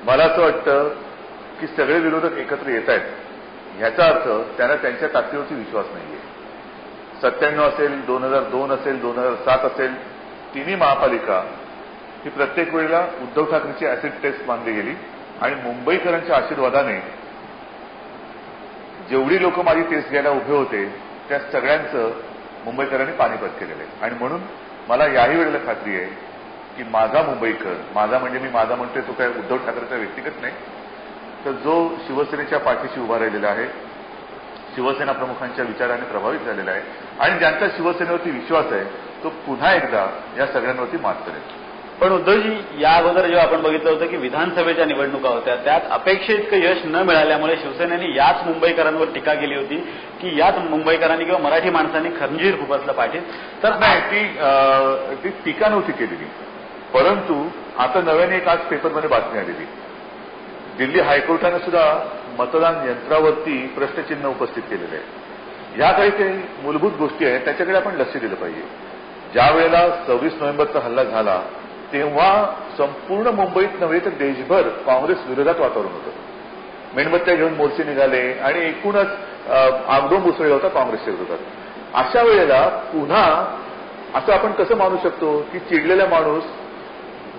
मला असं वाटतं की सगळे विरोधक एकत्र येत आहेत, ह्याचा अर्थ त्यांना त्यांच्या ताकदीवरती विश्वास नाहीये. 97 असेल, 2002 असेल, 2007 असेल, तिन्ही महापालिका ही प्रत्येक वेळेला उद्धव ठाकरेंची ऍसिड टेस्ट मानली गेली आणि मुंबईकरांच्या आशीर्वादाने जेवढी लोक माझी टेस्ट घ्यायला उभे होते त्या सगळ्यांचं मुंबईकरांनी पाणीपत केलेलं आहे. आणि म्हणून मला याही वेळेला खात्री आहे की माझा मुंबईकर, माझा म्हणजे मी माझा म्हणतोय तो काय उद्धव ठाकरेचा व्यक्तिगत नाही, तर जो शिवसेनेच्या पाठीशी उभा राहिलेला आहे, शिवसेना प्रमुखांच्या विचाराने प्रभावित झालेला आहे आणि ज्यांचा शिवसेनेवरती विश्वास आहे तो पुन्हा एकदा या सगळ्यांवरती मात करेल. पण उद्धवजी, या अगोदर जेव्हा आपण बघितलं होतं की विधानसभेच्या निवडणुका होत्या त्यात अपेक्षित इतकं यश न मिळाल्यामुळे शिवसेनेने याच मुंबईकरांवर टीका केली होती की याच मुंबईकरांनी किंवा मराठी माणसांनी खंजीर खुपसलं पाहिजे. तर नाही, ती टीका नव्हती केलेली, परंतु आता नव्याने एक आज पेपरमध्ये बातमी आलेली, दिल्ली हायकोर्टाने सुद्धा मतदान यंत्रावरती प्रश्नचिन्ह उपस्थित केलेले आहे. या काही मूलभूत गोष्टी आहेत त्याच्याकडे आपण लक्ष दिलं पाहिजे. ज्या वेळेला 26 नोव्हेंबरचा हल्ला झाला तेव्हा संपूर्ण मुंबईत नव्हे तर देशभर काँग्रेस विरोधात वातावरण होतं. मेणबत्त्या घेऊन मोर्चे निघाले आणि एकूणच आगडोंब उसळला होता काँग्रेसच्या विरोधात. अशा वेळेला पुन्हा असं आपण कसं मानू शकतो की चिडलेला माणूस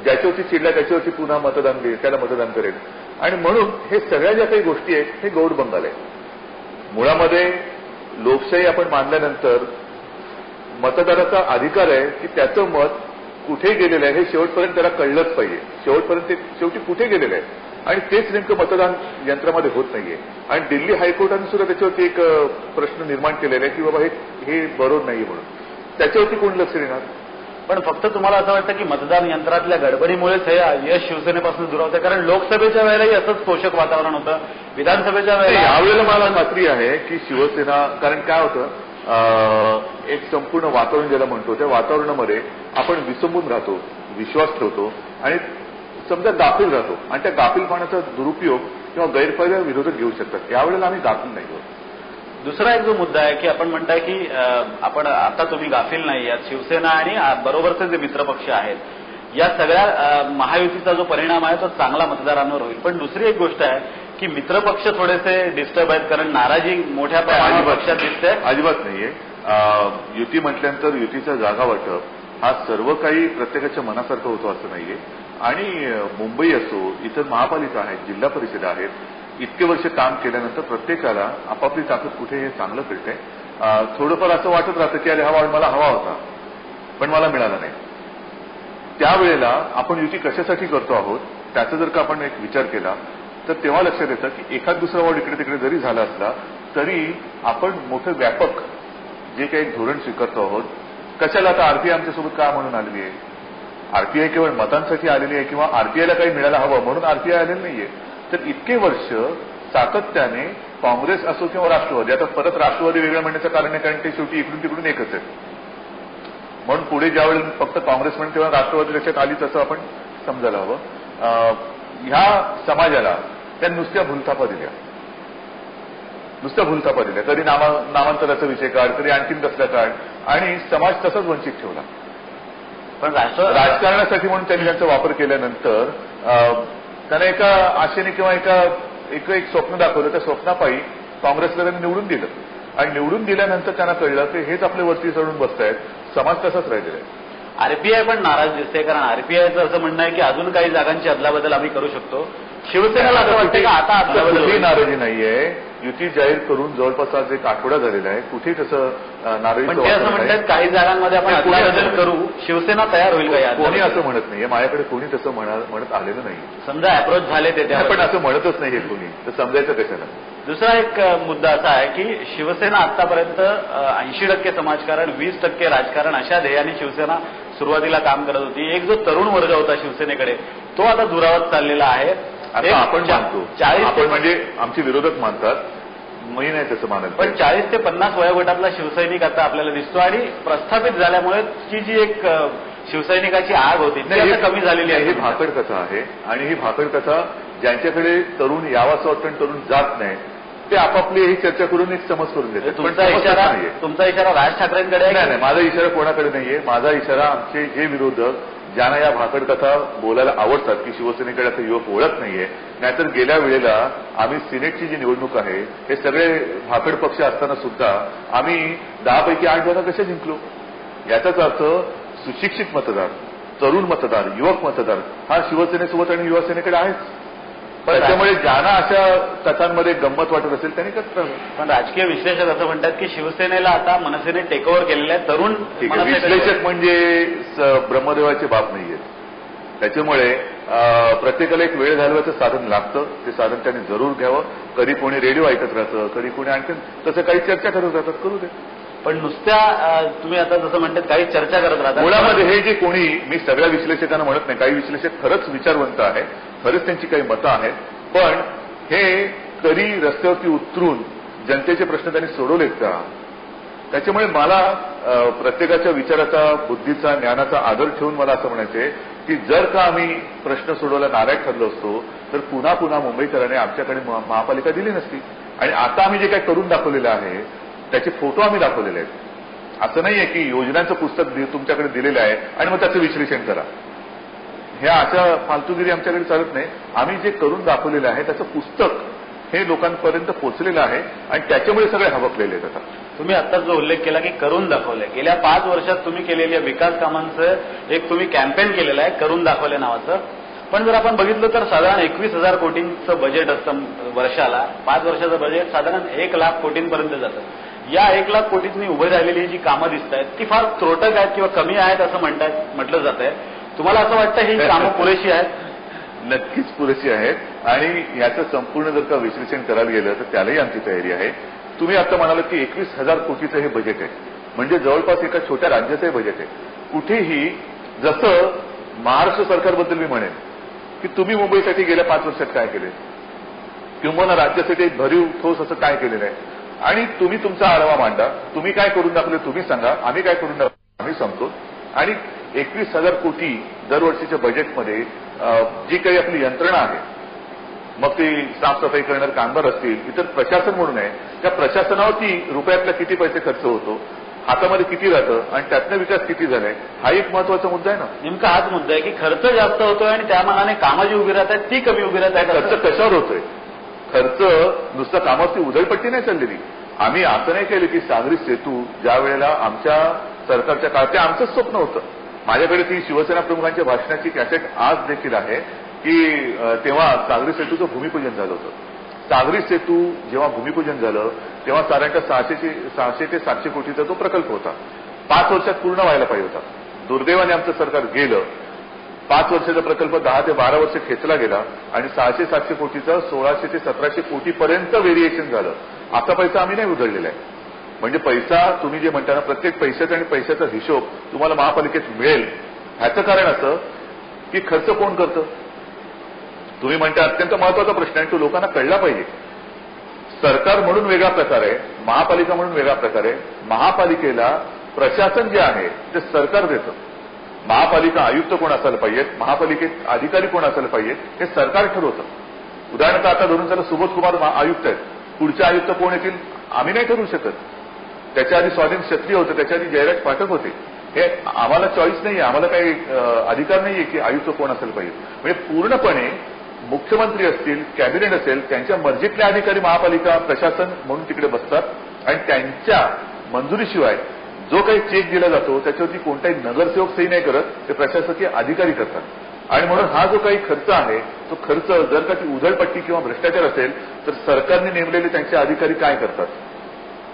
ज्याच्यावरती चिडला त्याच्यावरती पुन्हा मतदान देईल, त्याला मतदान करेल. आणि म्हणून हे सगळ्या ज्या काही गोष्टी आहेत हे गौड बंगाल आहे. मुळामध्ये लोकशाही आपण मानल्यानंतर मतदाराचा अधिकार आहे की त्याचं मत कुठे गेलेलं आहे हे शेवटपर्यंत त्याला कळलंच पाहिजे. शेवटपर्यंत ते शेवटी कुठे गेलेलं आहे आणि तेच नेमकं मतदान यंत्रामध्ये होत नाहीये. आणि दिल्ली हायकोर्टाने सुद्धा त्याच्यावरती एक प्रश्न निर्माण केलेला आहे की बाबा हे बरोबर नाहीये म्हणून. त्याच्यावरती कोण लक्ष देणार? पण फक्त तुम्हाला असं वाटतं की मतदान यंत्रातल्या गडबडीमुळेच हे यश शिवसेनेपासून दूर होतं? कारण लोकसभेच्या वेळेलाही असंच पोषक वातावरण होतं, विधानसभेच्या वेळेला यावेळेला मला खात्री आहे की शिवसेना, कारण काय होतं एक संपूर्ण वातावरण ज्याला म्हणतो त्या वातावरणामध्ये आपण विसंबून राहतो, विश्वास ठेवतो आणि समजा गाफील राहतो आणि त्या गाफीलपणाचा दुरुपयोग किंवा गैरफायदा विरोधक घेऊ शकतात. यावेळेला आम्ही गाफील नाही आहोत. दुसरा एक जो मुद्दा आहे की आपण म्हणताय की आपण आता तुम्ही गाफील नाही आहात, शिवसेना आणि बरोबरचे जे मित्रपक्ष आहेत या सगळ्या महायुतीचा जो परिणाम आहे तो चांगला मतदारांवर होईल. पण दुसरी एक गोष्ट आहे की मित्रपक्ष थोडेसे डिस्टर्ब आहेत कारण नाराजी मोठ्या प्रमाणात पक्षात दिसते. अजिबात नाहीये. युती म्हटल्यानंतर युतीचा जागा वाटप हा सर्व काही प्रत्येकाच्या मनासारखं होतो असं नाहीये. आणि मुंबई असो, इतर महापालिका आहेत, जिल्हा परिषद आहेत, इतके वर्ष काम केल्यानंतर प्रत्येकाला आपापली ताकद कुठे हे चांगलं कळतंय. थोडंफार असं वाटत राहतं की अरे हा वाढ मला हवा होता पण मला मिळाला नाही. त्यावेळेला आपण युती कशासाठी करतो आहोत त्याचा जर का आपण एक विचार केला तर तेव्हा लक्षात येतं की एखाद दुसरा वॉर्ड इकडे तिकडे जरी झाला असला तरी आपण मोठं व्यापक जे काही धोरण स्वीकारतो आहोत. कशाला आता आरपीआय आमच्यासोबत का म्हणून आलेली आहे? आरपीआय केवळ मतांसाठी आलेली आहे किंवा आरपीआयला काही मिळायला हवं म्हणून आरपीआय आलेलं नाहीये. तर इतके वर्ष सातत्याने काँग्रेस असो किंवा राष्ट्रवादी, आता परत राष्ट्रवादी वेगळं म्हणण्याचं कारण आहे कारण ते शेवटी इकडून तिकडून एकच आहे. म्हणून पुढे ज्यावेळी फक्त काँग्रेस म्हणून तेव्हा राष्ट्रवादी लक्षात आलीच असं आपण समजायला हवं. ह्या समाजाला त्या नुसत्या भूलथापा दिल्या, कधी नामांतराचा विषय काढ, कधी आणखीन कसला काढ आणि समाज तसाच वंचित ठेवला. पण राजकारणासाठी म्हणून त्यांनी त्यांचा वापर केल्यानंतर त्यांना एका आशेने किंवा एक स्वप्न दाखवलं. त्या स्वप्नापायी काँग्रेसला त्यांनी निवडून दिलं आणि निवडून दिल्यानंतर त्यांना कळलं की हेच आपले वरती चढून बसतायत, समाज तसाच राहिलेला आहे. आरपीआय पण नाराज दिसते कारण आरपीआयचं असं म्हणणं आहे की अजून काही जागांची अदलाबदल आम्ही करू शकतो. शिवसेनेला असं वाटतं का आता कुठेही नाराजी नाहीये. युती जाहीर करून जवळपास आज एक आठवडा झालेला आहे. कुठेही तसं नाराजी असं म्हणतात काही जागांमध्ये आपण अदलाबदल करू, शिवसेना तयार होईल का? कोणी असं म्हणत नाहीये, माझ्याकडे कोणी तसं म्हणत आलेलं नाही. समजा अप्रोच झाले ते पण असं म्हणतच नाहीये कोणी, तर समजायचं कशाला? दुसरा एक मुद्दा असा आहे की शिवसेना आतापर्यंत 80% समाजकारण 20% राजकारण अशा ध्येयाने शिवसेना सुरुवातीला काम करत होती. एक जो तरुण वर्ग होता शिवसेनेकडे तो आता दुरावत चाललेला आहे. आता आपण मानतो, 40 म्हणजे आमचे विरोधक मानतात, मी नाही तसं मानत. पण 40 ते 50 वयोगटातला शिवसैनिक आता आपल्याला दिसतो आणि प्रस्थापित झाल्यामुळे ती जी एक शिवसैनिकाची आग होती ती कमी झालेली आहे. ही भाकड कथा आहे आणि ही भाकड कथा ज्यांच्याकडे तरुण यावाचं वाटतं तरुण जात नाही ते आपापली ही चर्चा करून एक समज करून देतात. तुमचा इशारा राज ठाकरेंकडे नाही. माझा इशारा कोणाकडे नाहीये. माझा इशारा आमचे जे विरोधक ज्यांना या भाकड कथा बोलायला आवडतात की शिवसेनेकडे आता युवक ओळख नाहीये, नाहीतर गेल्या वेळेला आम्ही सिनेटची जी निवडणूक आहे हे सगळे भाकड पक्ष असताना सुद्धा आम्ही 10 पैकी 8 जागा कशा जिंकलो. याचाच अर्थ सुशिक्षित मतदार, तरुण मतदार, युवक मतदार हा शिवसेनेसोबत आणि युवासेनेकडे आहेच. पण त्याच्यामुळे ज्यांना अशा कथांमध्ये गंमत वाटत असेल त्यांनी करत. पण राजकीय विश्लेषक असं म्हणतात की शिवसेनेला आता मनसेने टेकओव्हर केलेलं आहे. तरुण विश्लेषक म्हणजे ब्रह्मदेवाचे बाप नाहीयेत. त्याच्यामुळे प्रत्येकाला एक वेळ घालवायचं साधन लागतं. ते साधन त्यांनी जरूर घ्यावं. कधी कोणी रेडिओ ऐकत राहतं, कधी कोणी आणखी तसं काही चर्चा करत राहतात, करू दे. पण नुसत्या तुम्ही आता जसं म्हणतात काही चर्चा करत राहतात. मुळामध्ये हे जे कोणी, मी सगळ्या विश्लेषकांना म्हणत नाही, काही विश्लेषक खरंच विचारवंत आहेत, खरंच त्यांची काही मतं आहेत, पण हे कधी रस्त्यावरती उतरून जनतेचे प्रश्न त्यांनी सोडवलेत का? त्याच्यामुळे मला प्रत्येकाच्या विचाराचा, बुद्धीचा, ज्ञानाचा आदर ठेवून मला असं म्हणायचंय की जर का आम्ही प्रश्न सोडवायला नारायक ठरलो असतो तर पुन्हा पुन्हा मुंबईकरांनी आमच्याकडे महापालिका दिली नसती. आणि आता आम्ही जे काही करून दाखवलेलं आहे त्याचे फोटो आम्ही दाखवलेले आहेत. असं नाहीये की योजनांचं पुस्तक तुमच्याकडे दिलेलं आहे आणि मग त्याचं विश्लेषण करा. ह्या अशा फालतूगिरी आमच्याकडे चालत नाही. आम्ही जे करून दाखवलेलं आहे त्याचं पुस्तक हे लोकांपर्यंत पोहोचलेलं आहे आणि त्याच्यामुळे सगळे हबकलेले आहेत. आता तुम्ही आता जो उल्लेख केला की करून दाखवलंय, गेल्या 5 वर्षात तुम्ही केलेल्या विकास कामांचं एक तुम्ही कॅम्पेन केलेलं आहे करून दाखवले नावाचं. पण जर आपण बघितलं तर साधारण 21,000 कोटींचं बजेट असतं वर्षाला. 5 वर्षाचं बजेट साधारण 1 लाख कोटींपर्यंत जातं. या 1 लाख कोटींनी उभी राहिलेली जी कामं दिसत आहेत ती फार त्रोटक आहेत किंवा कमी आहेत असं म्हटलं जात आहे. तुम्हाला असं वाटतं ही कामं पुरेशी आहेत? नक्कीच पुरेशी आहेत. आणि याचं संपूर्ण जर का विश्लेषण करायला गेलं तर त्यालाही आमची तयारी आहे. तुम्ही आता म्हणालात की 21,000 कोटीचं हे बजेट आहे, म्हणजे जवळपास एका छोट्या राज्याचं बजेट आहे. कुठेही जसं महाराष्ट्र सरकारबद्दल मी म्हणेन की तुम्ही मुंबईसाठी गेल्या 5 वर्षात काय केले, किंवा राज्यासाठी भरीव ठोस असं काय केलेलं आहे, आणि तुम्ही तुमचा आढावा मांडा. तुम्ही काय करून दाखवले तुम्ही सांगा, आम्ही काय करून दाखवले आम्ही सांगतो. आणि 21,000 कोटी दरवर्षीच्या बजेटमध्ये जी काही आपली यंत्रणा आहे, मग ती साफसफाई करणारे कामगार असतील, इतर प्रशासन म्हणून आहे, त्या प्रशासनावरती रुपयातला किती पैसे खर्च होतो, हातामध्ये किती राहतं आणि त्यातनं विकास किती झालाय, हा एक महत्वाचा मुद्दा आहे ना. नेमका हाच मुद्दा आहे की खर्च जास्त होतोय आणि त्या मानाने कामं जी उभी राहत आहेत ती कमी उभी राहत आहेत. खर्च कशावर होतोय? खर्च नुसतं कामावरती उधळपट्टी नाही चाललेली. आम्ही असं नाही केलं की सागरी सेतू ज्या वेळेला आमच्या सरकारच्या काळात ते आमचंच स्वप्न होतं. माझ्याकडे ती शिवसेना प्रमुखांच्या भाषणाची कॅसेट आज देखील आहे की तेव्हा सागरी सेतूचं भूमिपूजन झालं होतं. सागरी सेतू जेव्हा भूमिपूजन झालं तेव्हा साधारणतः 600 ते 700 कोटीचा तो प्रकल्प होता. 5 वर्षात पूर्ण व्हायला पाहिजे होता. दुर्दैवाने आमचं सरकार गेलं. 5 वर्षाचा प्रकल्प 10 ते 12 वर्ष खेचला गेला आणि 600-700 कोटीचा 1600 ते 1700 कोटीपर्यंत व्हेरिएशन झालं. आता पैसा आम्ही नाही उधळलेला आहे. म्हणजे पैसा तुम्ही जे म्हणता ना, प्रत्येक पैशाचा आणि पैशाचा हिशोब तुम्हाला महापालिकेत मिळेल. ह्याचं कारण असं की खर्च कोण करतं? तुम्ही म्हणता अत्यंत महत्वाचा प्रश्न आहे, तो लोकांना कळला पाहिजे. सरकार म्हणून वेगळा प्रकार आहे, महापालिका म्हणून वेगळा प्रकार आहे. महापालिकेला प्रशासन जे आहे ते सरकार देतं. महापालिका आयुक्त कोण असायला पाहिजेत, महापालिकेत अधिकारी कोण असायला पाहिजेत हे सरकार ठरवतं. उदाहरणार्थ आता धरून चला सुबोध कुमार आयुक्त आहेत, पुढचे आयुक्त कोण येतील आम्ही नाही ठरवू शकत. त्याच्या आधी स्वाधीन क्षत्रिय होतं, त्याच्या आधी जयराज पाठक होते. हे आम्हाला चॉईस नाहीये, आम्हाला काही अधिकार नाहीये की आयुक्त कोण असायला पाहिजे. म्हणजे पूर्णपणे मुख्यमंत्री असतील, कॅबिनेट असेल, त्यांच्या मर्जीतले अधिकारी महापालिका प्रशासन म्हणून तिकडे बसतात आणि त्यांच्या मंजुरीशिवाय जो काही चेक दिला जातो त्याच्यावरती कोणताही नगरसेवक सही नाही करत, ते प्रशासकीय अधिकारी करतात. आणि म्हणून हा जो काही खर्च आहे तो खर्च जर का ती उधळपट्टी किंवा भ्रष्टाचार असेल तर सरकारने नेमलेले त्यांचे अधिकारी काय करतात.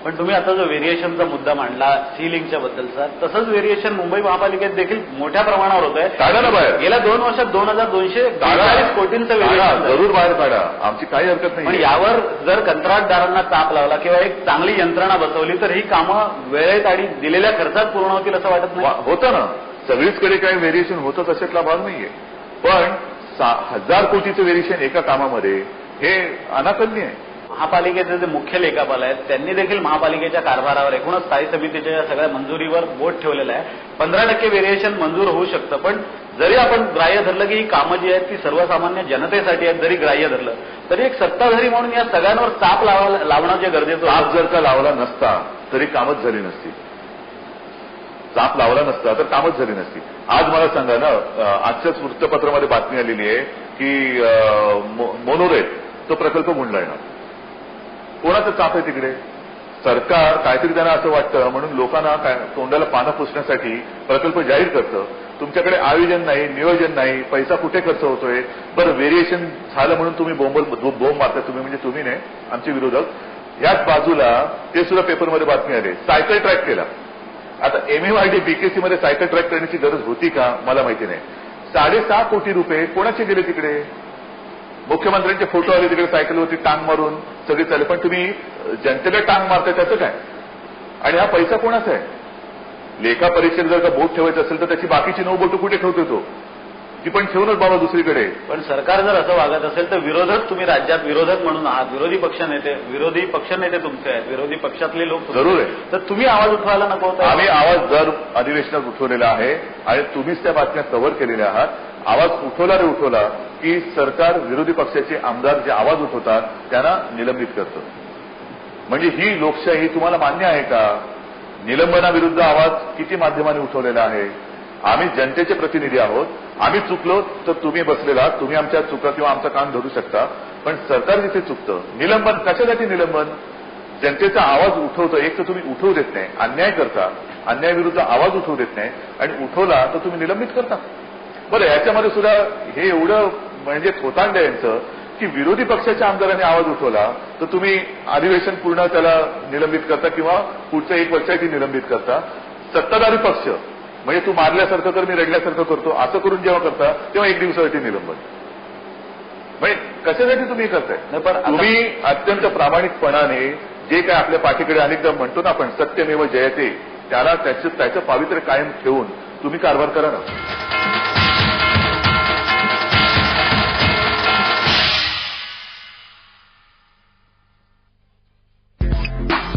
पण तुम्ही आता जो व्हेरिएशनचा मुद्दा मांडला सीलिंगच्या बद्दलचा, तसंच व्हेरिएशन मुंबई महापालिकेत देखील मोठ्या प्रमाणावर होत आहे. काढा ना बाहेर. गेल्या 2 वर्षात 2240 कोटींचं व्हेरिएशन जरूर बाहेर काढा, आमची काही हरकत नाही. पण यावर जर कंत्राटदारांना ताप लावला किंवा एक चांगली यंत्रणा बसवली तर ही कामं वेळेत आणि दिलेल्या खर्चात पूर्ण होतील असं वाटत नाही? होतं ना, सगळीचकडे काही व्हेरिएशन होतं तशातला भाग नाहीये. पण 1000 कोटीचं व्हेरिएशन एका कामामध्ये हे अनाकलनीय आहे. महापालिकेचे जे मुख्य लेखापाल आहेत त्यांनी देखील महापालिकेच्या कारभारावर एकूणच स्थायी समितीच्या सगळ्या मंजुरीवर बोट ठेवलेलं आहे. 15% व्हेरिएशन मंजूर होऊ शकतं. पण जरी आपण ग्राह्य धरलं की ही कामं जी आहेत ती सर्वसामान्य जनतेसाठी आहेत, जरी ग्राह्य धरलं तरी एक सत्ताधारी म्हणून या सगळ्यांवर चाप लावणं जे गरजेचं. चाप जर का लावला नसता तरी कामच झाली नसती. चाप लावला नसता तर कामच झाली नसती. आज मला सांगा ना, आजच्याच वृत्तपत्रामध्ये बातमी आलेली आहे की मोनोरेल तो प्रकल्प मुंडला येणार. कोणाचं चाप आहे तिकडे? सरकार काहीतरी त्यांना असं वाटतं म्हणून लोकांना तोंडाला पानं पुसण्यासाठी प्रकल्प जाहीर करतं. तुमच्याकडे आयोजन नाही, नियोजन नाही, पैसा कुठे खर्च होतोय. बरं, व्हेरिएशन झालं म्हणून तुम्ही बोंब मारताय. तुम्ही म्हणजे तुम्ही नाही, आमचे विरोधक. याच बाजूला ते सुद्धा पेपरमध्ये बातमी आली, सायकल ट्रॅक केला. आता MMRD BKC मध्ये सायकल ट्रॅक करण्याची गरज होती का मला माहिती नाही. 6.5 कोटी रुपये कोणाचे गेले तिकडे? मुख्यमंत्र्यांचे फोटो आले तिकडे सायकलवरती टांग मारून सगळे चालले. पण तुम्ही जनतेला टांग मारताय त्याचं काय? आणि हा पैसा कोणाचा आहे? लेखा परीक्षेत जर का बोट ठेवायचं असेल तर त्याची बाकीची 9 बोट कुठे ठेवतो तो? ती पण ठेवूनच बाबा दुसरीकडे. पण सरकार जर असं वागत असेल तर विरोधक तुम्ही राज्यात विरोधक म्हणून आहात, विरोधी पक्षनेते तुमचे आहेत, विरोधी पक्षातले लोक जरूर आहे. तर तुम्ही आवाज उठवायला नको होता? आम्ही आवाज दर अधिवेशनात उठवलेला आहे आणि तुम्हीच त्या बातम्या कव्हर केलेल्या आहात. आवाज उठवला की सरकार विरोधी पक्षाचे आमदार जे आवाज उठवतात त्यांना निलंबित करतं. म्हणजे ही लोकशाही तुम्हाला मान्य आहे का? निलंबनाविरुद्ध आवाज किती माध्यमांनी उठवलेला आहे. आम्ही जनतेचे प्रतिनिधी आहोत. आम्ही चुकलो तर तुम्ही बसलेला, तुम्ही आमच्या चुका किंवा आमचा कान धरू शकता. पण सरकार जिथे चुकतं, निलंबन कशासाठी? निलंबन जनतेचा आवाज उठवतं. एक तर तुम्ही उठवू देत नाही, अन्याय करता, अन्यायाविरुद्ध आवाज उठवू देत नाही आणि उठवला तर तुम्ही निलंबित करता. बरं, याच्यामध्ये सुद्धा हे एवढं म्हणजे थोतांड आहे यांचं की विरोधी पक्षाच्या आमदारांनी आवाज उठवला तर तुम्ही अधिवेशन पूर्ण त्याला निलंबित करता किंवा पुढच्या 1 वर्षासाठी निलंबित करता. सत्ताधारी पक्ष म्हणजे तू मारल्यासारखं कर, मी रडल्यासारखं करतो असं करून जेव्हा करता तेव्हा 1 दिवसासाठी निलंबन. म्हणजे कशासाठी तुम्ही करताय? पण तुम्ही अत्यंत प्रामाणिकपणाने जे काय आपल्या पाठीकडे अनेकदा म्हणतो ना आपण सत्यमेव जयते, त्याला त्याचं पावित्र्य कायम ठेवून तुम्ही कारभार करा ना.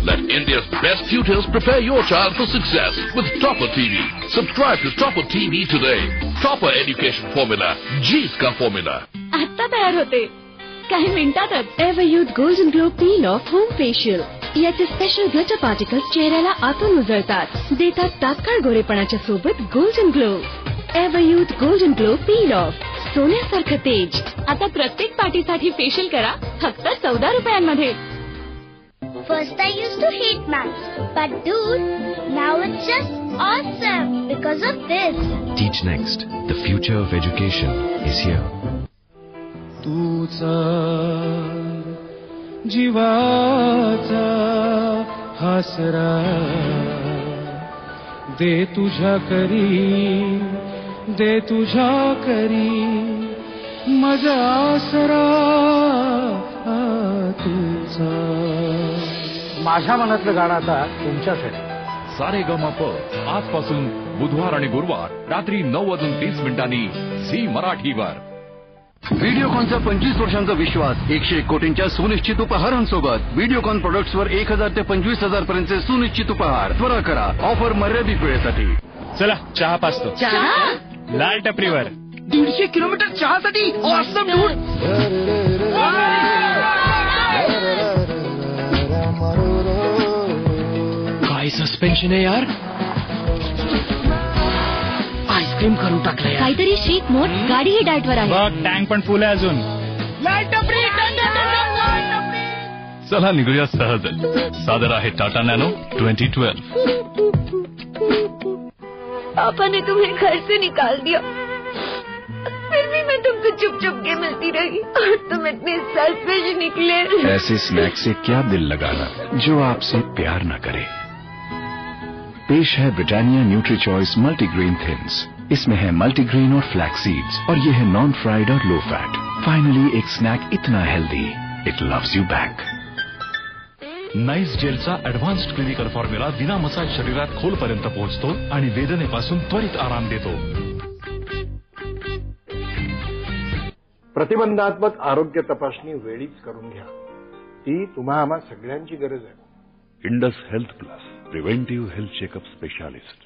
Let India's best tutors prepare your child for success with Topper TV. Subscribe to Topper TV today. Topper Education Formula. G's का formula. आता तयार होते काही मिनिटातच. Ever youth golden glow peel off home facial. याचे स्पेशल ग्लिटर पार्टिकल्स चेहऱ्याला आतून उजळतात, देतात तात्काळ गोरेपणाच्या सोबत golden glow. Ever youth golden glow peel off, सोन्यासारखं तेज. आता प्रत्येक पार्टीसाठी फेशियल करा फक्त 14 रुपयांमध्ये. First I used to hate maths, but dude, now it's just awesome because of this. Teach Next. The future of education is here. तुझा जीवाचा हासरा दे तुझ्या करी माझा आसरा तुझा. माझ्या मनातलं गाणं आता तुमच्यासाठी. सारेगमप आजपासून बुधवार आणि गुरुवार रात्री 9:30 झी मराठीवर. व्हिडिओकॉनचा 25 वर्षांचा विश्वास 101 कोटींच्या सुनिश्चित उपहारांसोबत. व्हिडिओकॉन प्रोडक्ट्सवर 1000 ते 25,000 पर्यंतचे सुनिश्चित उपहार. त्वरा करा, ऑफर मर्यादित वेळेसाठी. चला चहा पाचतो. लाल टपरीवर 150 किलोमीटर चहासाठी ऑसम डूड. काय सस्पेन्शन आहे यार. आईस्क्रीम करून टाकलंय. काहीतरी शीत मोठ, गाडीही डाएटवर आहे. बघ टँक पण फुल आहे अजून. चला निघूया सहजच. सादर आहे टाटा नॅनो 2012. पापा ने तुम्हें घर से निकाल दिया, फिर भी मैं तुमको चुप चुप के मिलती रही और तुम इतने सेल्फिश निकले. ऐसे स्नैक से क्या दिल लगाना जो आपसे प्यार न करे. पेश है Britannia nutri choice multigrain thins. इसमें है मल्टीग्रेन और फ्लैक्स सीड्स और ये है नॉन फ्राइड और लो फैट. फाइनली एक स्नैक इतना healthy it loves you back. Nice जेलचा ऍडव्हान्स्ड क्लिनिकल फॉर्म्युला विना मसाज शरीरात खोलपर्यंत पोहोचतो आणि वेदनेपासून त्वरित आराम देतो. प्रतिबंधात्मक आरोग्य तपासणी वेळीच करून घ्या. ती तुम्हा आम्हा सगळ्यांची गरज आहे. Indus health plus preventive health checkup specialist.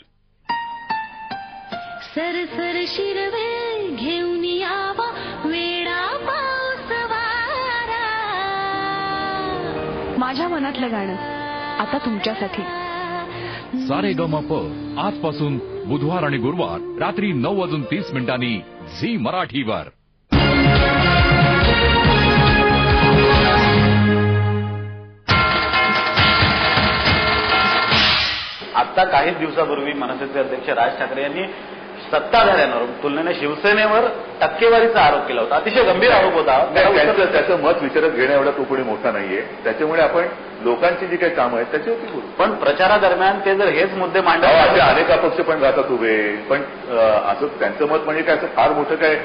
सरसर शिरवे घेऊन यावा वेडा पाऊस वारा. माझ्या मनातलं गाणं आता तुमच्यासाठी. सारेगमप आजपासून बुधवार आणि गुरुवार रात्री 9:30 झी मराठीवर. आता काही दिवसापूर्वी मनसेचे अध्यक्ष राज ठाकरे यांनी सत्ताधाऱ्यांवर तुलनेने शिवसेनेवर टक्केवारीचा आरोप केला होता. अतिशय गंभीर आरोप होता. त्याचं मत विचारत घेण्या एवढा तो कोणी मोठा नाहीये. त्याच्यामुळे आपण लोकांची जी काही कामं आहेत त्याच्यावरती बोलू. पण प्रचारादरम्यान ते जर हेच मुद्दे मांडले असे अनेक अपक्ष पण राहतात उभे. पण असं त्यांचं मत म्हणजे काय असं फार मोठं काय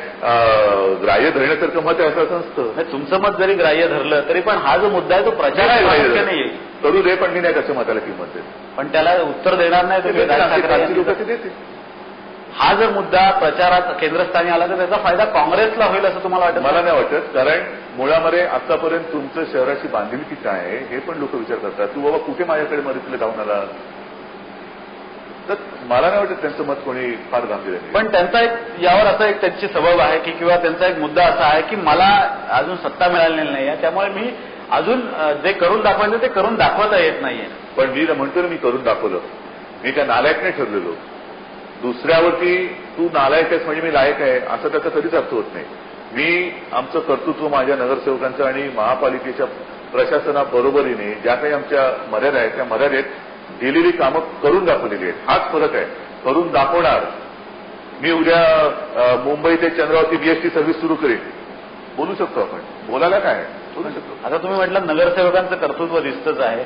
ग्राह्य धरण्यासारखं मत आहे असं नसतं. तुमचं मत जरी ग्राह्य धरलं तरी पण हा जो मुद्दा आहे तो प्रचार नाहीये. करू दे, पण मी नाही त्याच्या मताला किंमत देत. पण त्याला उत्तर देणार नाही तुम्ही. लोक ते देतील. हा जर मुद्दा प्रचारात केंद्रस्थानी आला तर त्याचा फायदा काँग्रेसला होईल असं तुम्हाला वाटत? मला नाही वाटत. कारण मुळामध्ये आतापर्यंत तुमचं शहराची बांधिलकी काय आहे हे पण लोक विचार करतात. तू बाबा कुठे माझ्याकडे मदतीला जाऊन आला, तर मला नाही वाटत त्यांचं मत कोणी फार गांभीर आहे. पण त्यांचा एक यावर असा एक त्यांची सबब आहे की किंवा त्यांचा एक मुद्दा असा आहे की मला अजून सत्ता मिळालेली नाही आहे, त्यामुळे मी अजून जे करून दाखवायचं ते करून दाखवता येत नाहीये. पण मी म्हणतो ना, मी करून दाखवलं. मी काय नालायक नाही ठरलेलो. दुसऱ्यावरती तू नालायक आहेस म्हणजे मी लायक आहे असं त्याचा कधीच अर्थ होत नाही. मी आमचं कर्तृत्व माझ्या नगरसेवकांचं आणि महापालिकेच्या प्रशासनाबरोबरीने ज्या काही आमच्या मर्यादा आहेत त्या मर्यादेत दिलेली कामं करून दाखवलेली आहेत. हाच फरक आहे. करून दाखवणार. मी उद्या मुंबई ते चंद्रावती बीएसटी सर्व्हिस सुरू करेन. बोलू शकतो आपण. बोलायला काय बोलू शकतो. आता तुम्ही म्हटलं नगरसेवकांचं कर्तृत्व दिसतच आहे.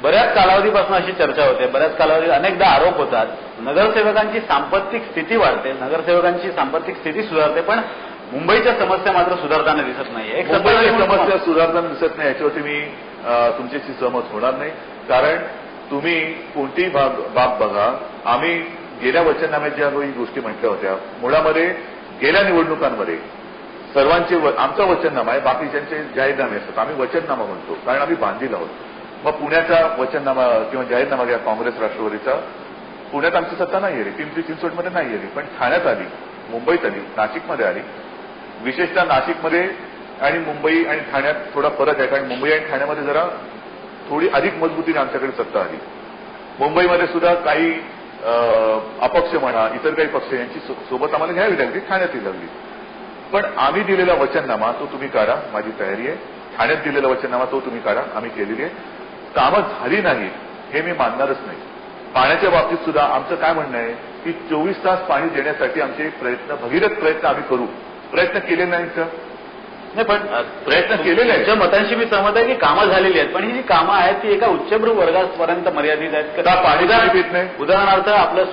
बऱ्याच कालावधीपासून अशी चर्चा होते. बऱ्याच कालावधी अनेकदा आरोप होतात. नगरसेवकांची सांपत्तिक स्थिती वाढते, नगरसेवकांची सांपत्तिक स्थिती सुधारते, पण मुंबईच्या समस्या मात्र सुधारताना दिसत नाही. एक समस्या सुधारताना दिसत नाही याच्यावरती मी तुमच्याशी सहमत होणार नाही. कारण तुम्ही कोणतीही बाब बघा. आम्ही गेल्या वचननाम्यात ज्या काही गोष्टी म्हटल्या होत्या, मुळामध्ये गेल्या निवडणुकांमध्ये सर्वांचे आमचा वचननामा आहे, बाकीच्यांचे जाहीरनामे असतात. आम्ही वचननामा म्हणतो कारण आम्ही बांधील आहोत. मग पुण्याचा वचननामा किंवा जाहीरनामा घ्या काँग्रेस राष्ट्रवादीचा. पुण्यात आमची सत्ता नाही आली, पिंपरी चिंचवडमध्ये नाही आली, पण ठाण्यात आली, मुंबईत आली, नाशिकमध्ये आली. विशेषतः नाशिकमध्ये आणि मुंबई आणि ठाण्यात थोडा फरक आहे. कारण मुंबई आणि ठाण्यामध्ये जरा थोडी अधिक मजबूतीने आमच्याकडे सत्ता आली. मुंबईमध्ये सुद्धा काही अपक्ष म्हणा इतर काही पक्ष यांची सोबत आम्हाला घ्यावी लागली, ठाण्यातही लागली. पण आम्ही दिलेला वचननामा तो तुम्ही काढा, माझी तयारी आहे. ठाण्यात दिलेला वचननामा तो तुम्ही काढा, आम्ही केलेली आहे. कामं झाली नाही हे मी मानणारच नाही. पाण्याच्या बाबतीत सुद्धा आमचं काय म्हणणं आहे की 24 तास पाणी देण्यासाठी आमचे प्रयत्न, भगीरथ प्रयत्न आम्ही करू. प्रयत्न केले नाहीत का? नाही, पण प्रयत्न केलेले आहेत. मतांशी मी सहमत आहे की कामं झालेली आहेत, पण ही जी कामं आहेत ती एका उच्चभ्रू वर्गापर्यंत मर्यादित आहेत. पाणी पित नाही. उदाहरणार्थ आपलं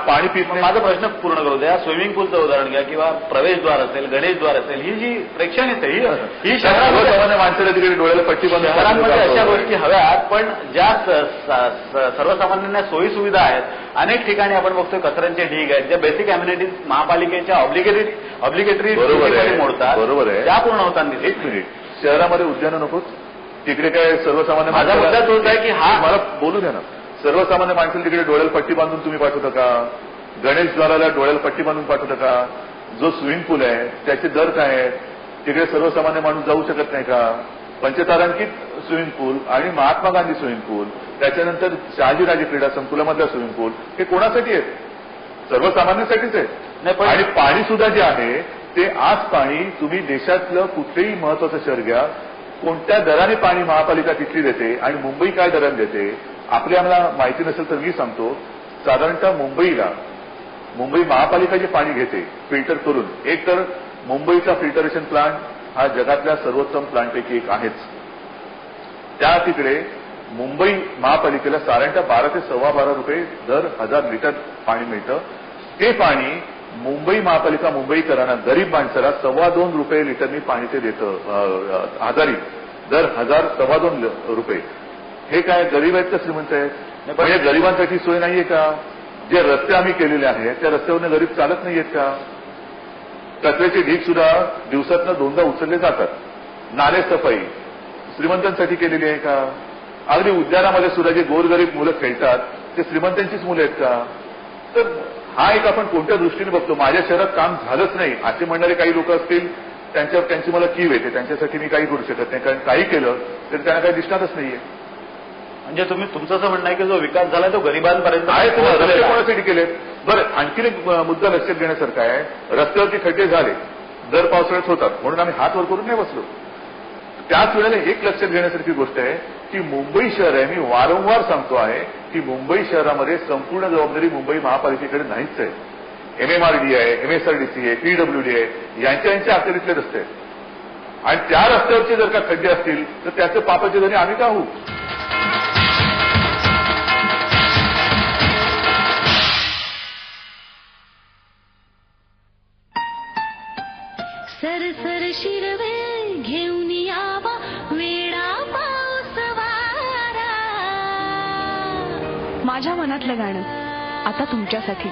पाणी पित नाही. माझा प्रश्न पूर्ण करू द्या. स्विमिंग पूलचं उदाहरण घ्या किंवा प्रवेशद्वार असेल, गणेशद्वार असेल, ही जी प्रेक्षणीय आहे ही शहरामध्ये माणसाला तिकडे डोळ्याला पट्टी बांधून शहरांमध्ये अशा गोष्टी हव्यात. पण ज्या सर्वसामान्यांना सोयी सुविधा आहेत, अनेक ठिकाणी आपण बघतोय कचऱ्यांचे ढीग आहेत, ज्या बेसिक अम्युनिटीज महापालिकेच्या ऑब्लिगेटरी मोडतात. बरोबर आहे. त्या पूर्ण होताना. एक मिनिट. शहरामध्ये उद्यानं नकोच. तिकडे काय सर्वसामान्य माझा मुद्दा तोच आहे की हा मला बोलू द्या ना. सर्वसामान्य माणसाला तिकडे डोळ्याला पट्टी बांधून तुम्ही पाठवता का? गणेशद्वाराला डोळ्याला पट्टी बांधून पाठवता का? जो स्विमिंग पूल आहे त्याचे दर काय आहेत? तिकडे सर्वसामान्य माणूस जाऊ शकत नाही का? पंचतारांकित स्विमिंग पूल आणि महात्मा गांधी स्विमिंग पूल, त्याच्यानंतर शहाजीराजे क्रीडा संकुलामधला स्विमिंग पूल, हे कोणासाठी आहेत? सर्वसामान्यांसाठीच आहे. आणि पाणी सुद्धा जे आहे ते आज पाणी तुम्ही देशातलं कुठलेही महत्वाचं शहर घ्या, कोणत्या दराने पाणी महापालिका तिथली देते आणि मुंबई काय दराने देते आपल्याला माहिती नसेल तर मी सांगतो. साधारणतः मुंबई महापालिका जे पाणी घेते फिल्टर करून, एक तर मुंबईचा फिल्टरेशन प्लांट हा जगातल्या सर्वोत्तम प्लांटपैकी एक आहेच. त्या तिकडे मुंबई महापालिकेला साधारणतः 12 ते ₹12.25 रुपये दर 1000 लिटर पाणी मिळतं. ते पाणी मुंबई महापालिका मुंबईकरांना, गरीब माणसाला ₹2.25 रुपये लिटरनी पाणी ते देतं. आजारी दर 1000 ₹2.25 रुपये. हे काय गरीब आहेत का श्रीमंत आहेत? म्हणजे गरिबांसाठी सोय नाहीये का? जे रस्ते आम्ही केलेले आहेत त्या रस्त्यावरनं गरीब चालत नाहीयेत का? कचऱ्याचे ढीग सुद्धा दिवसातनं 2दा उचलले जातात. नाले सफाई श्रीमंतांसाठी केलेली आहे का? अगदी उद्यानामध्ये सुद्धा जे गोरगरीब मुलं खेळतात ते श्रीमंतांचीच मुलं आहेत का? तर हा एक आपण कोणत्या दृष्टीने बघतो. माझ्या शहरात काम झालंच नाही असे म्हणणारे काही लोक असतील, त्यांची मला कीव येते. त्यांच्यासाठी मी काही करू शकत नाही, कारण काही केलं तरी त्यांना काही दिसणारच नाहीये. म्हणजे तुमचं असं म्हणणं आहे की जो विकास झाला तो गरिबांपर्यंत आहे. रस्ते कोणासाठी केलेत? बरं, आणखी एक मुद्दा लक्षात घेण्यासारखा आहे. रस्त्यावरती खड्डे झाले, दर पावसाळ्यात होतात, म्हणून आम्ही हात वर करून नाही बसलो. त्याच वेळेला एक लक्षात घेण्यासारखी गोष्ट आहे की मुंबई शहर आहे, मी वारंवार सांगतो आहे की मुंबई शहरामध्ये संपूर्ण जबाबदारी मुंबई महापालिकेकडे नाहीच आहे. MMRD आहे, MSRDC आहे, PWD आहे, यांच्या अखत्यारीतले रस्ते आहेत. आणि त्या रस्त्यावरचे जर का खड्डे असतील तर त्याचं पापाचे धनी आम्ही का होऊ? सर सर शिरवे घेऊन यावा वेडा पाऊस वारा. माझ्या मनातलं गाणं आता तुमच्यासाठी.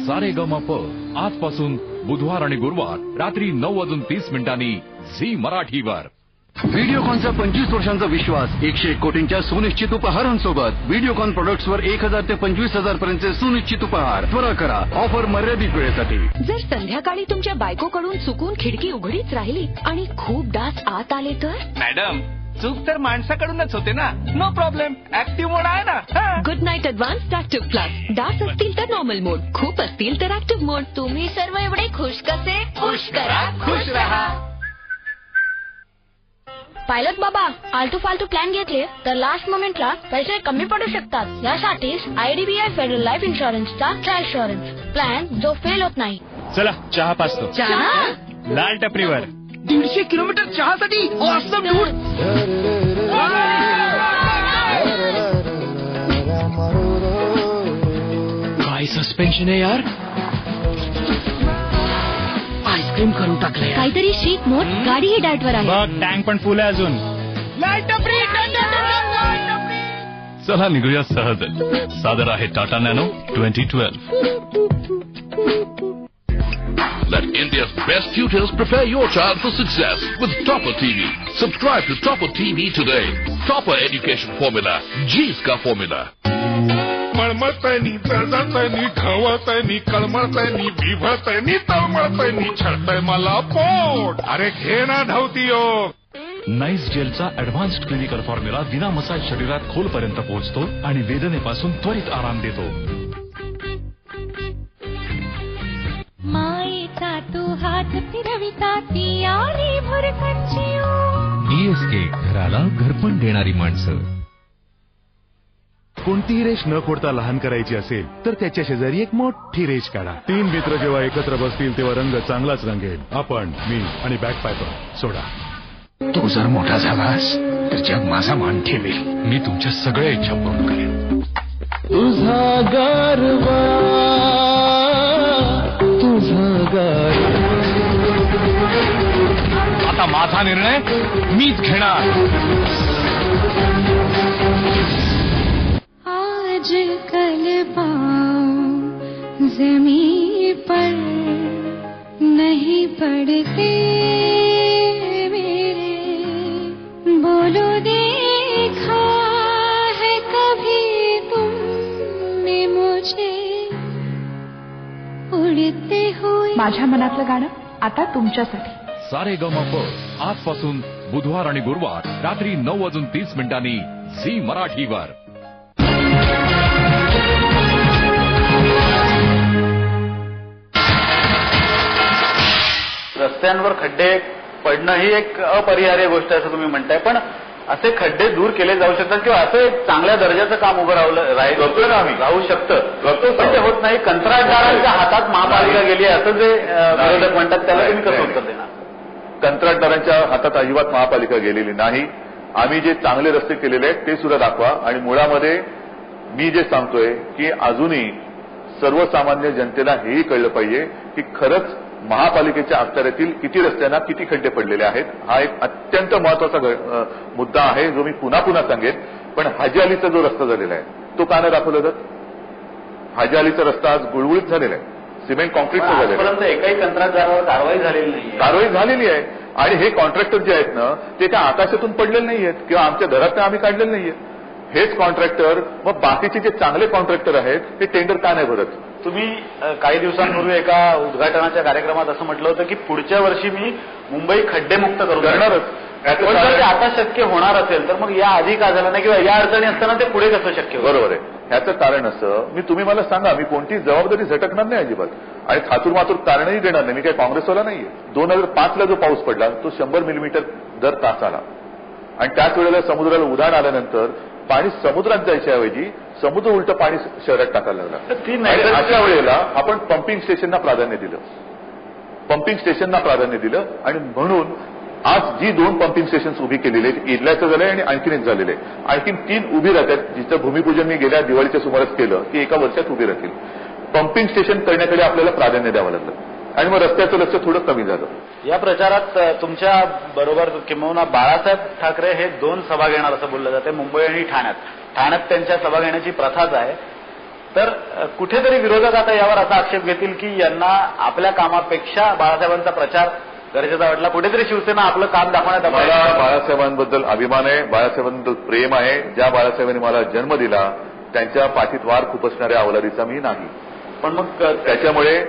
सारेगमप आजपासून बुधवार आणि गुरुवार रात्री 9:30 झी मराठीवर. व्हिडिओकॉनचा 25 वर्षांचा विश्वास 101 कोटींच्या सुनिश्चित उपहारांसोबत. व्हिडिओकॉन प्रोडक्ट्सवर 1000 ते 25,000 पर्यंतचे सुनिश्चित उपहार. त्वरा करा, ऑफर मर्यादित वेळेसाठी. जर संध्याकाळी तुमच्या बायकोकडून चुकून खिडकी उघडीच राहिली आणि खूप डास आत आले तर? मॅडम, चूक तर माणसाकडूनच होते ना. नो प्रॉब्लेम, ऍक्टिव्ह मोड आहे ना. Good night advance active plus. डास असतील तर नॉर्मल मोड, खूप असतील तर ऍक्टिव्ह मोड. तुम्ही सर्व एवढे खुश कसे? खुश करा, खुश रहा. पायलट बाबा, आलतू फालतू प्लॅन घेतले तर लास्ट मोमेंटला पैसे कमी पडू शकतात. यासाठीच IDBI फेडरल लाईफ इन्शुरन्सचा ट्रान्सुरन्स प्लॅन जो फेल होत नाही. चला चहा पाचतो. लाल टपरीवर 150 किलोमीटर चहासाठी ऑसम डूड. काय सस्पेन्शन आहे यार. आईस्क्रीम करून टाकलंय. काहीतरी शीट मोड. गाडीही डायटवर आहे. बघ, टँक पण फुल आहे अजून. लाल टपरी. चला निघूया सहजच. सादर आहे Tata nano 2012. Let India's best tutors prepare your child for success with Topper TV. Subscribe to Topper TV today. Topper Education Formula. G's का formula. मळमळतनी, जळजळतनी, ढवळतनी, कळमळतनी, विभळतनी, तळमळतनी, छळतय मला पोट. अरे घे ना धावतीयो. नाईस जेलचा ऍडव्हान्स्ड क्लिनिकल फॉर्म्युला विना मसाज शरीरात खोलपर्यंत पोहोचतो आणि वेदनेपासून त्वरित आराम देतो. मायेचा तू हात फिरविता ती आली भरकची. DSK, घराला घरपण देणारी माणसं. कोणतीही रेष न खोडता लहान करायची असेल तर त्याच्या शेजारी एक मोठी रेष काढा. 3 मित्र जेव्हा एकत्र बसतील तेव्हा रंग चांगलाच रंगेल. आपण, मी आणि बॅकपायपर सोडा. तू जर मोठा झालास तर जग माझा मान ठेवेल. मी तुमच्या सगळ्या इच्छा पूर्ण करेन. तुझा गरबा, तुझा गरबा. आता माझा निर्णय मीच घेणार. आज कल पाँव जमीन पर नहीं पड़ते मेरे. बोलो देखा है कभी तुमने मुझे उड़ते हुए. माझ्या मनातलं गाणं आता तुमच्यासाठी. सारेगमप आजपासून बुधवार आणि गुरुवार रात्री 9:30 झी मराठीवर. रस्त्यांवर खड्डे पडणं ही एक अपरिहार्य गोष्ट आहे असं तुम्ही म्हणताय, पण असे खड्डे दूर केले जाऊ शकतात किंवा असं एक चांगल्या दर्जाचं काम उभं राहू शकतं, पण ते होत नाही. कंत्राटदारांच्या हातात महापालिका गेली आहे असं जे विरोधक म्हणतात त्याला तुम्ही कसं उत्तर देणार? कंत्राटदारांच्या हातात अजिबात महापालिका गेलेली नाही. आम्ही जे चांगले रस्ते केलेले आहेत ते सुद्धा दाखवा. आणि मुळामध्ये मी जे सांगतोय की अजूनही सर्वसामान्य जनतेला हेही कळलं पाहिजे की खरंच महापालिकेच्या अखत्यारीतील किती रस्त्यांना किती खड्डे पडलेले आहेत. हा एक अत्यंत महत्वाचा मुद्दा आहे जो मी पुन्हा पुन्हा सांगेन. पण हाजी अलीचा जो रस्ता झालेला आहे तो का नाही दाखवला जात? हाजी अलीचा रस्ता आज गुळगुळीत झालेला आहे, सिमेंट कॉन्क्रीटचा झालेला आहे. एकाही कंत्राटदारावर कारवाई झालेली नाही. कारवाई झालेली आहे. आणि हे कॉन्ट्रॅक्टर जे आहेत ना ते त्या आकाशातून पडलेले नाही आहेत किंवा आमच्या घरात आम्ही काढलेले नाहीये. हेच कॉन्ट्रॅक्टर मग बाकीचे जे चांगले कॉन्ट्रॅक्टर आहेत ते टेंडर का नाही भरत? तुम्ही काही दिवसांपूर्वी एका उद्घाटनाच्या कार्यक्रमात असं म्हटलं होतं की पुढच्या वर्षी मी मुंबई खड्डेमुक्त करणारच. पण जर ते आता शक्य होणार असेल तर मग या आधी का झालं नाही किंवा या अडचणी असताना ते पुढे कसं शक्य होईल? बरोबर आहे. ह्याचं कारण असं तुम्ही मला सांगा, मी कोणती जबाबदारी झटकणार नाही अजिबात आणि थातूर मातूर कारणही देणार नाही. मी काही काँग्रेसवाला नाहीये. 2005ला जो पाऊस पडला तो 100 मिलीमीटर दर तास आला आणि त्याच वेळेला समुद्राला उधाण आल्यानंतर पाणी समुद्रात जायच्या ऐवजी समुद्र उलट पाणी शहरात टाकायला लागला. अशा वेळेला आपण पंपिंग स्टेशनना प्राधान्य दिलं आणि म्हणून आज जी 2 पंपिंग स्टेशन्स उभी केलेली आहेत, इडल्याचं झालंय आणि आणखीन एक झालेलं आहे. आणखीन 3 उभी राहतात, जिचं भूमिपूजन मी गेल्या दिवाळीच्या सुमारास केलं की एका वर्षात उभी राहतील. पंपिंग स्टेशन करण्याकडे आपल्याला प्राधान्य द्यावं लागलं आणि मग रस्त्याचं लक्ष थोडं कमी झालं. या प्रचारात तुमच्या बरोबर किंबहुना बाळासाहेब ठाकरे हे 2 सभा घेणार असं बोललं जाते, मुंबई आणि ठाण्यात त्यांच्या सभा घेण्याची प्रथाच आहे. तर कुठेतरी विरोधक आता यावर असा आक्षेप घेतील की यांना आपल्या कामापेक्षा बाळासाहेबांचा प्रचार गरजेचा वाटला. कुठेतरी शिवसेना आपलं काम दाखवण्यात मला बाळासाहेबांबद्दल अभिमान आहे, बाळासाहेबांबद्दल प्रेम आहे. ज्या बाळासाहेबांनी मला जन्म दिला त्यांच्या पाठीत वार खुपसणाऱ्या अवलादीचा मी नाही. पण मग त्याच्यामुळे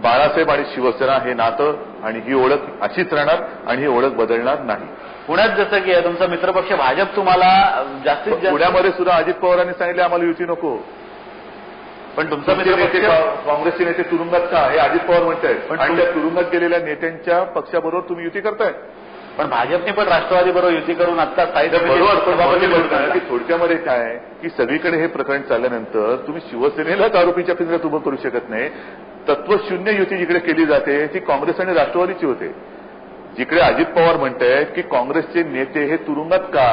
बाळासाहेब आणि शिवसेना हे नातं आणि ही ओळख अशीच राहणार आणि ही ओळख बदलणार नाही. पुण्यात जसं की तुमचा मित्रपक्ष भाजप तुम्हाला जास्तीत जास्त, पुण्यामध्ये सुद्धा अजित पवारांनी सांगितले आम्हाला युती नको. पण तुमचा नेते काँग्रेसचे नेते तुरुंगात का हे अजित पवार म्हणतायत. पण त्या तुरुंगात गेलेल्या नेत्यांच्या पक्षाबरोबर तुम्ही युती करताय. पण भाजपने पण राष्ट्रवादी बरोबर युती करून आता बरोबर. थोडक्यामध्ये काय की सगळीकडे हे प्रकरण चालल्यानंतर तुम्ही शिवसेनेलाच आरोपीच्या पिंजऱ्यात उभं करू शकत नाही. तत्वशून्य युती जिकडे केली जाते ती काँग्रेस आणि राष्ट्रवादीची होते. जिकडे अजित पवार म्हणतायत की काँग्रेसचे नेते हे तुरुंगात का,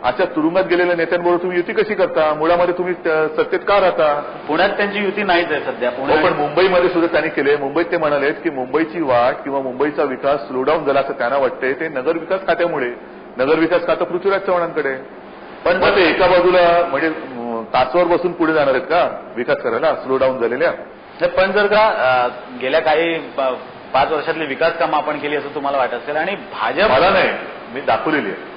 अशा तुरुंगात गेलेल्या नेत्यांबरोबर तुम्ही युती कशी करता, मुळामध्ये तुम्ही सत्तेत का राहता. पुण्यात त्यांची युती नाहीच आहे सध्या. पण मुंबईमध्ये सुद्धा त्यांनी केले. मुंबईत ते म्हणालेत की मुंबईची वाट किंवा मुंबईचा विकास स्लो डाऊन झाला असं त्यांना वाटतंय. ते नगर विकास खात्यामुळे. नगर विकास खातं पृथ्वीराज चव्हाणांकडे. पण मग ते एका बाजूला म्हणजे तासवर बसून पुढे जाणार आहेत का विकास करायला स्लो डाऊन झालेल्या. पण जर का गेल्या काही 5 वर्षातली विकास कामं आपण केली असं तुम्हाला वाटत असेल आणि भाजप, मला नाही, मी दाखवलेली आहे.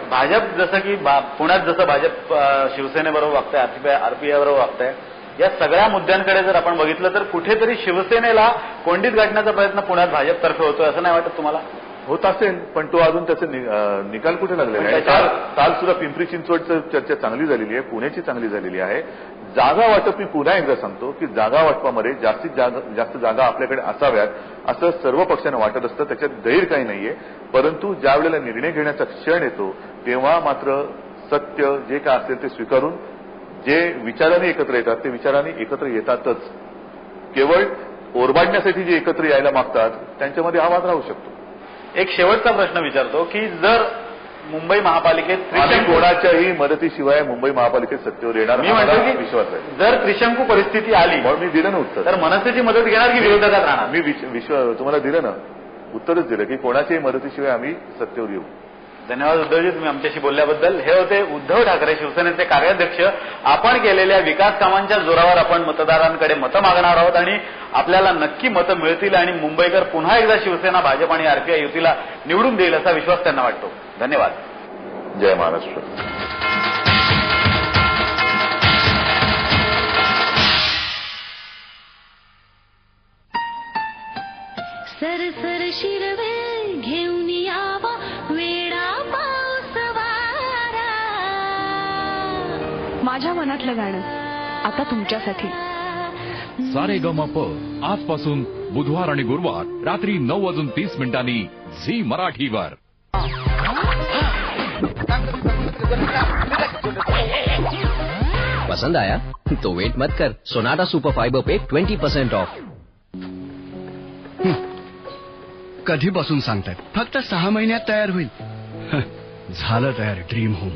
भाजप जसं की पुण्यात जसं भाजप शिवसेनेबरोबर वागतंय, आरपीआय बरोबर वागतंय, या सगळ्या मुद्द्यांकडे जर आपण बघितलं तर कुठेतरी शिवसेनेला कोंडीत गाठण्याचा प्रयत्न पुण्यात भाजपतर्फे होतोय असं नाही वाटत तुम्हाला? होत असेल, पण तो अजून त्याचे निकाल कुठे लागलेला आहे. काल सुद्धा पिंपरी चिंचवडचं चर्चा चांगली झालेली आहे, पुण्याची चांगली झालेली आहे. जागा वाटप मी पुन्हा एकदा सांगतो की जागा वाटपामध्ये जास्तीत जास्त जागा आपल्याकडे असाव्यात असं सर्व पक्षांना वाटत असतं. त्याच्यात गैर काही नाहीये. परंतु ज्या वेळेला निर्णय घेण्याचा क्षण येतो तेव्हा मात्र सत्य जे काय असेल ते स्वीकारून जे विचाराने एकत्र येतात ते विचाराने एकत्र येतातच. केवळ ओरबाडण्यासाठी जे एकत्र यायला मागतात त्यांच्यामध्ये हा वाद राहू शकतो. एक शेवटचा प्रश्न विचारतो की जर मुंबई महापालिकेत कोणाच्याही मदतीशिवाय मुंबई महापालिकेत सत्तेवर येणार, मी म्हणतो की विश्वास आहे. जर त्रिशंकू परिस्थिती आली, मी दिलं ना उत्तर, तर मनसेची मदत घेणार की विरोधात राहणार? मी तुम्हाला दिलं ना उत्तरच दिलं की कोणाच्याही मदतीशिवाय आम्ही सत्तेवर येऊ. धन्यवाद उद्धवजी, तुम्ही आमच्याशी बोलल्याबद्दल. हे होते उद्धव ठाकरे, शिवसेनेचे कार्याध्यक्ष. आपण केलेल्या विकास कामांच्या जोरावर आपण मतदारांकडे मतं मागणार आहोत आणि आपल्याला नक्की मतं मिळतील आणि मुंबईकर पुन्हा एकदा शिवसेना, भाजप आणि आरपीआय युतीला निवडून देईल असा विश्वास त्यांना वाटतो. धन्यवाद. जय महाराष्ट्र. सर सर शिरवे घेऊन यावा वेडा पाऊस वारा. माझ्या मनातलं गाणं आता तुमच्यासाठी. सारेगमप आजपासून बुधवार आणि गुरुवार रात्री 9:30 झी मराठीवर. पसंद आया तो वेट मत कर, Sonata super fibre pay 20% of. कधीपासून सांगतायत? फक्त 6 महिन्यात तयार होईल. झालं तयार ड्रीम होम.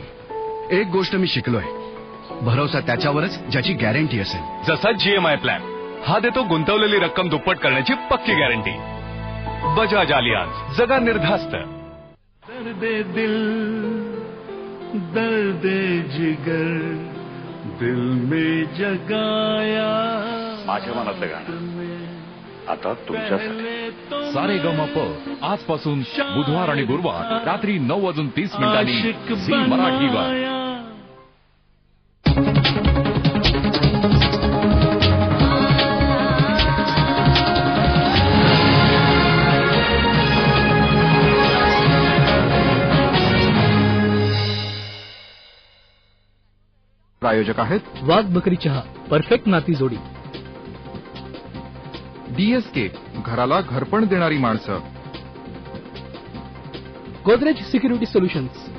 एक गोष्ट मी शिकलोय, भरोसा त्याच्यावरच ज्याची गॅरंटी असेल. जसा GMI प्लॅन हा देतो गुंतवलेली रक्कम दुप्पट करण्याची पक्की गॅरंटी. बजाज आलियांज, जगा निर्धास्त. दर्दे दिल दर्दे जिगर दिल में जगाया. माझ्या मनातलं गाणं आता तुमच्यासाठी. सारेगमप आजपासून बुधवार आणि गुरुवार रात्री 9:30 झी मराठीवर. प्रायोजक आहेत वाघ बकरी चहा, परफेक्ट नाती जोडी. DSK, घराला घरपण देणारी माणसं. Godrej security solutions,